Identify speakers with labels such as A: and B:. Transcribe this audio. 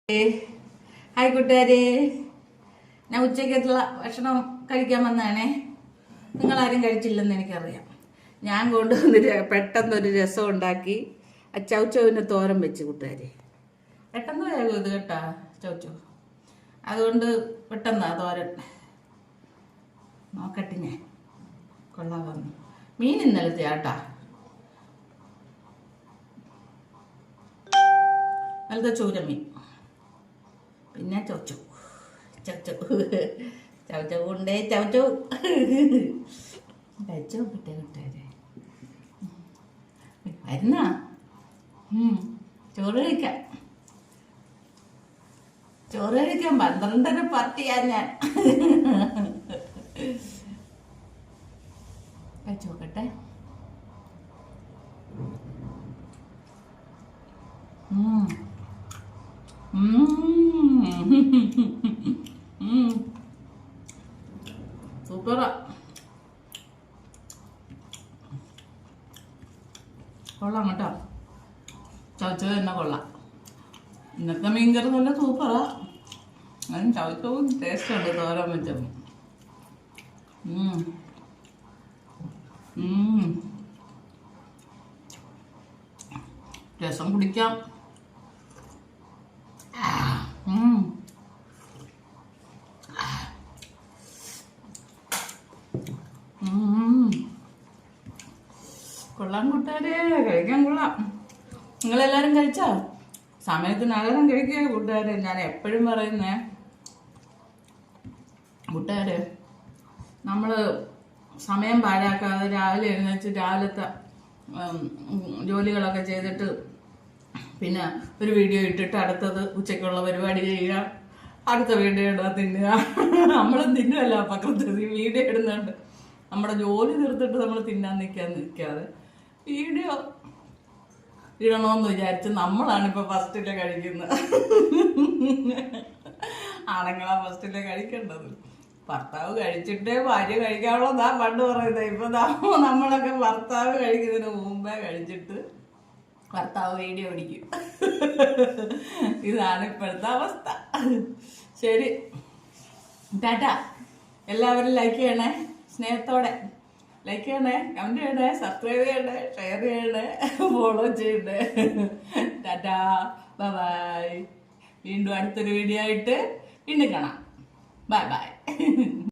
A: Hi കൂട്ടുകാരെ, ഞാൻ ഉച്ചയ്ക്കുള്ള ഭക്ഷണം കഴിക്കാൻ വന്നതാണേ. നിങ്ങളാരും കഴിച്ചില്ലെന്ന് എനിക്കറിയാം. ഞാൻ കൊണ്ടുവന്ന് പെട്ടെന്നൊരു രസം ഉണ്ടാക്കി. ചൗച്ചൗവിൻ്റെ തോരൻ വെച്ച് കൂട്ടുകാരെ. പെട്ടെന്ന് വേഗം ഇത് കേട്ടാ ചൗച്ചൗ, അതുകൊണ്ട് പെട്ടെന്നാ തോരൻ. നോക്കട്ടെ, ഞാൻ കൊള്ളാൻ വന്നു. മീൻ ഇന്നലത്തെ ആട്ടാ, ഇന്നലത്തെ ചൂരമീൻ. പിന്നെ ചൗച്ചൗ ഉണ്ടേ ചൗച്ചൗ കഴിച്ചോ കിട്ടേ കിട്ടേ വരുന്ന ചോറ് കഴിക്കാം. 12:30 പത്തിയാ ഞാൻ. കഴിച്ചു നോക്കട്ടെ. സൂപ്പറാ, കൊള്ളാം കേട്ടോ. ചവച്ചത് തന്നെ കൊള്ളാം. ഇന്നത്തെ മീൻകറി നല്ല സൂപ്പറാ. അതിന് ചവച്ചവും ടേസ്റ്റ് ഉണ്ട് തോരാൻ വെച്ചത്. രസം കുടിക്കാം. കൊള്ളാം കൂട്ടുകാരെ, കഴിക്കാൻ കൊള്ളാം. നിങ്ങളെല്ലാരും കഴിച്ചോ? സമയത്തിനകം കഴിക്കുക കൂട്ടുകാരെ. ഞാൻ എപ്പോഴും പറയുന്നേ കൂട്ടുകാരെ, നമ്മൾ സമയം പാഴാക്കാതെ രാവിലെ എഴുന്നേച്ച് രാവിലത്തെ ജോലികളൊക്കെ ചെയ്തിട്ട് പിന്നെ ഒരു വീഡിയോ ഇട്ടിട്ട് അടുത്തത് ഉച്ചയ്ക്കുള്ള പരിപാടി ചെയ്യുക, അടുത്ത വീഡിയോ ഇടുക, തിന്നുക. നമ്മളും തിന്നുമല്ല പക്കത്ത് വീഡിയോ ഇടുന്നുണ്ട്. നമ്മുടെ ജോലി തീർത്തിട്ട് നമ്മൾ തിന്നാൻ നിൽക്കാതെ വീഡിയോ ഇടണമെന്ന് വിചാരിച്ച് നമ്മളാണിപ്പോൾ ഫസ്റ്റിലെ കഴിക്കുന്നത്. ആണുങ്ങളാ ഫസ്റ്റിലെ കഴിക്കേണ്ടത്. ഭർത്താവ് കഴിച്ചിട്ടേ ഭാര്യ കഴിക്കാനുള്ളതാ പണ്ട് പറയുന്നത്. ഇപ്പൊ നമ്മളൊക്കെ ഭർത്താവ് കഴിക്കുന്നതിന് മുമ്പേ കഴിച്ചിട്ട് ഭർത്താവ് വീഡിയോ പിടിക്കും. ഇതാണ് ഇപ്പോഴത്തെ അവസ്ഥ. ശരി, ടാറ്റ. എല്ലാവരും ലൈക്ക് ചെയ്യണേ, സ്നേഹത്തോടെ ലൈക്ക് ചെയ്യണേ, കമന്റ് ചെയ്യണേ, സബ്സ്ക്രൈബ് ചെയ്യണേ, ഷെയർ ചെയ്യണേ, ഫോളോ ചെയ്യണേ. Tata, bye bye. വീണ്ടും അടുത്തൊരു വീഡിയോ ആയിട്ട് വീണ്ടും കാണാം. Bye bye.